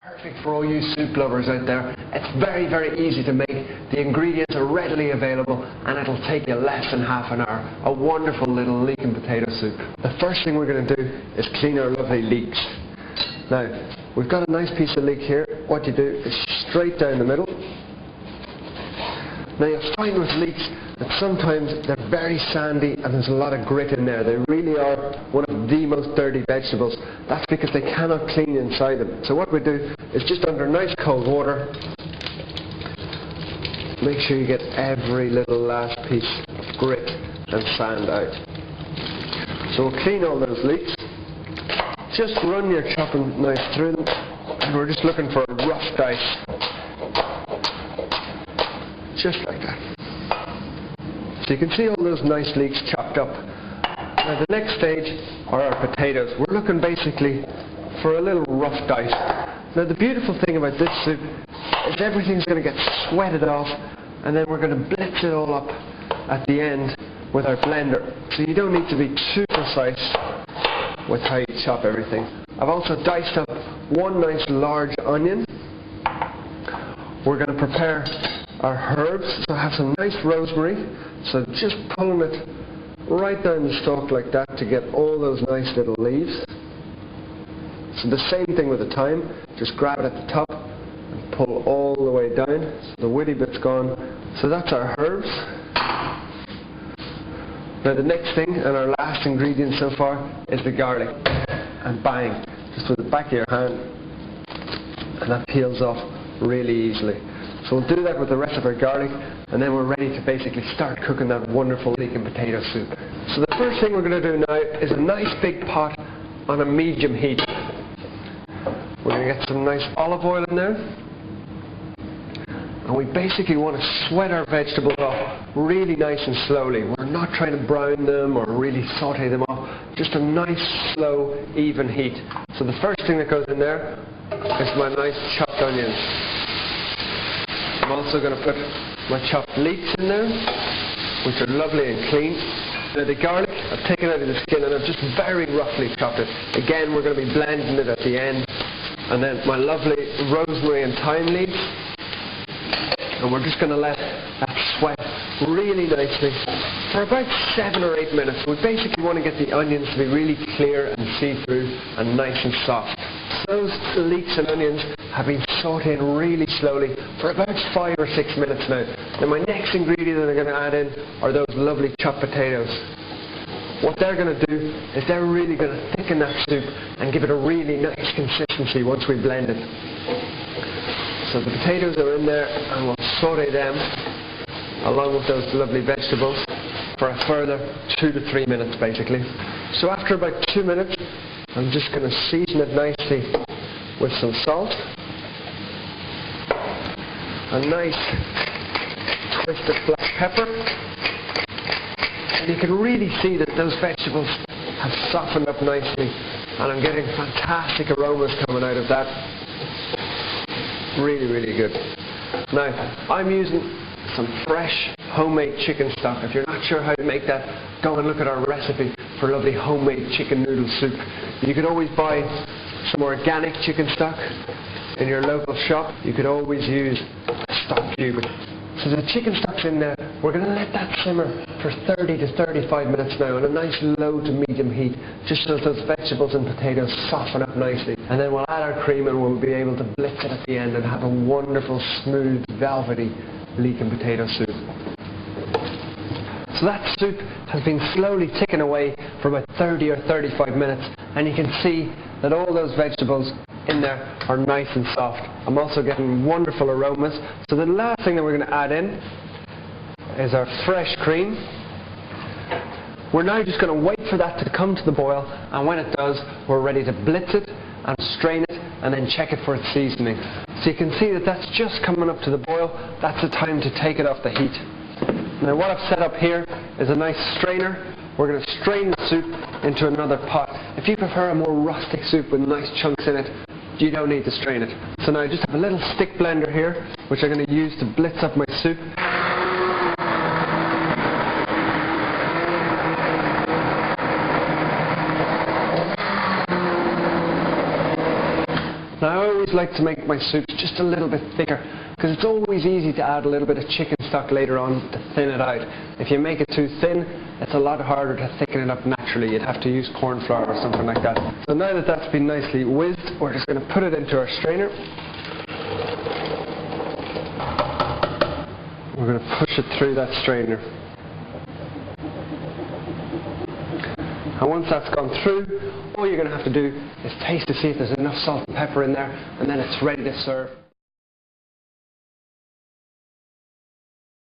Perfect for all you soup lovers out there. It's very, very easy to make. The ingredients are readily available and it'll take you less than half an hour. A wonderful little leek and potato soup. The first thing we're going to do is clean our lovely leeks. Now, we've got a nice piece of leek here. What you do is straight down the middle. Now you'll find with leeks that sometimes they're very sandy and there's a lot of grit in there. They really are one of the most dirty vegetables. That's because they cannot clean inside them. So what we do is just under nice cold water, make sure you get every little last piece of grit and sand out. So we'll clean all those leeks. Just run your chopping knife through them and we're just looking for a rough dice. Just like that. So you can see all those nice leeks chopped up. Now the next stage are our potatoes. We're looking basically for a little rough dice. Now the beautiful thing about this soup is everything's going to get sweated off and then we're going to blitz it all up at the end with our blender. So you don't need to be too precise with how you chop everything. I've also diced up one nice large onion. We're going to prepare our herbs, so I have some nice rosemary, so just pulling it right down the stalk like that to get all those nice little leaves. So the same thing with the thyme, just grab it at the top and pull all the way down, so the woody bit's gone. So that's our herbs. Now the next thing, and our last ingredient so far, is the garlic. And bang, just with the back of your hand, and that peels off really easily. So we'll do that with the rest of our garlic and then we're ready to basically start cooking that wonderful leek and potato soup. So the first thing we're going to do now is a nice big pot on a medium heat. We're going to get some nice olive oil in there and we basically want to sweat our vegetables off really nice and slowly. We're not trying to brown them or really saute them off, just a nice slow even heat. So the first thing that goes in there is my nice chopped onions. I'm also going to put my chopped leeks in there, which are lovely and clean. Now the garlic, I've taken out of the skin and I've just very roughly chopped it. Again, we're going to be blending it at the end. And then my lovely rosemary and thyme leaves. And we're just going to let that sweat really nicely for about 7 or 8 minutes. We basically want to get the onions to be really clear and see-through and nice and soft. Those leeks and onions have been sauteing really slowly for about 5 or 6 minutes now. Now my next ingredient that I'm going to add in are those lovely chopped potatoes. What they're going to do is they're really going to thicken that soup and give it a really nice consistency once we blend it. So the potatoes are in there and we'll saute them along with those lovely vegetables for a further 2 to 3 minutes basically. So after about 2 minutes I'm just going to season it nicely with some salt, a nice twist of black pepper, and you can really see that those vegetables have softened up nicely and I'm getting fantastic aromas coming out of that. Really, really good. Now I'm using some fresh homemade chicken stock. If you're not sure how to make that, go and look at our recipe for lovely homemade chicken noodle soup. You can always buy some organic chicken stock in your local shop. You could always use a stock cube. So the chicken stock's in there. We're going to let that simmer for 30 to 35 minutes now on a nice low to medium heat, just so that those vegetables and potatoes soften up nicely. And then we'll add our cream and we'll be able to blitz it at the end and have a wonderful, smooth, velvety leek and potato soup. So that soup has been slowly ticking away for about 30 or 35 minutes and you can see that all those vegetables in there are nice and soft. I'm also getting wonderful aromas. So the last thing that we're going to add in is our fresh cream. We're now just going to wait for that to come to the boil, and when it does we're ready to blitz it and strain it and then check it for its seasoning. So you can see that that's just coming up to the boil. That's the time to take it off the heat. Now what I've set up here is a nice strainer. We're going to strain the soup into another pot. If you prefer a more rustic soup with nice chunks in it, you don't need to strain it. So now I just have a little stick blender here, which I'm going to use to blitz up my soup. Now I always like to make my soups just a little bit thicker, because it's always easy to add a little bit of chicken stock later on to thin it out. If you make it too thin, it's a lot harder to thicken it up naturally. You'd have to use corn flour or something like that. So now that that's been nicely whizzed, we're just going to put it into our strainer. We're going to push it through that strainer. And once that's gone through, all you're going to have to do is taste to see if there's enough salt and pepper in there, and then it's ready to serve.